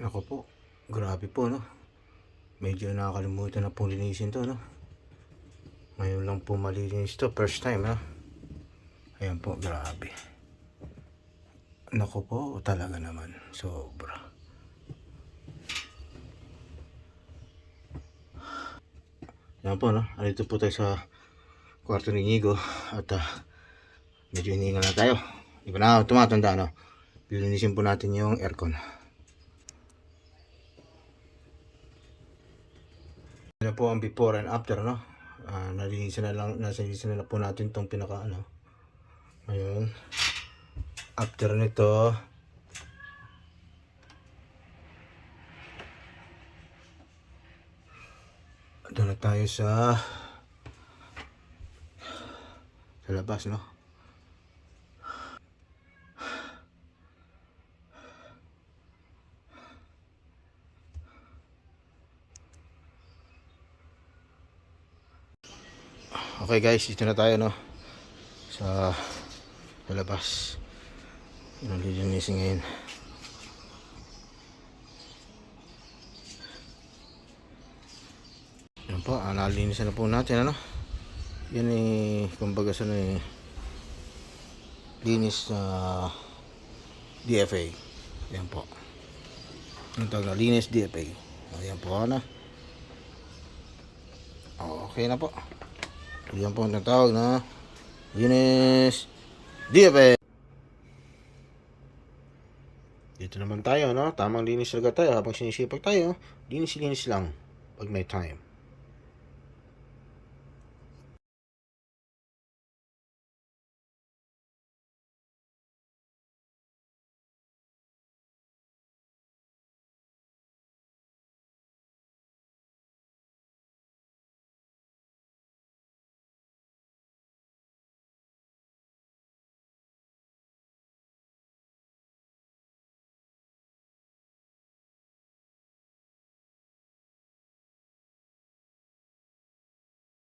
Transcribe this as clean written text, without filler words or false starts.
Ako po, grabe po, no? Medyo nakakalimutan na pong linisin to, no? Ngayon lang po malinis to, first time, no? Ayan po, grabe. Naku po, talaga naman, sobra. Ayan po, no? Andito po tayo sa kwarto ni Nigo at medyo hininga na tayo. Di ba na tumatanda, no? Lilinisin po natin yung aircon. Ano po ang before and after, no? Nalinisan na lang po natin tong pinaka ano. Ngayon, after nito, doon na tayo sa labas, no? Okay guys, dito na tayo, no? Sa labas. Yun ang lilinisin ngayon. Yan po, nalinisan na po natin, ano? Yan kumbaga sa linis na DFA. Yan po. Yung tawag na linis DFA. Ayan po, ano? Okay na po. Yan po ang tawag na linis DFA. Dito naman tayo, no? Tamang linis talaga tayo habang sinisipag tayo. Linis lang pag may time.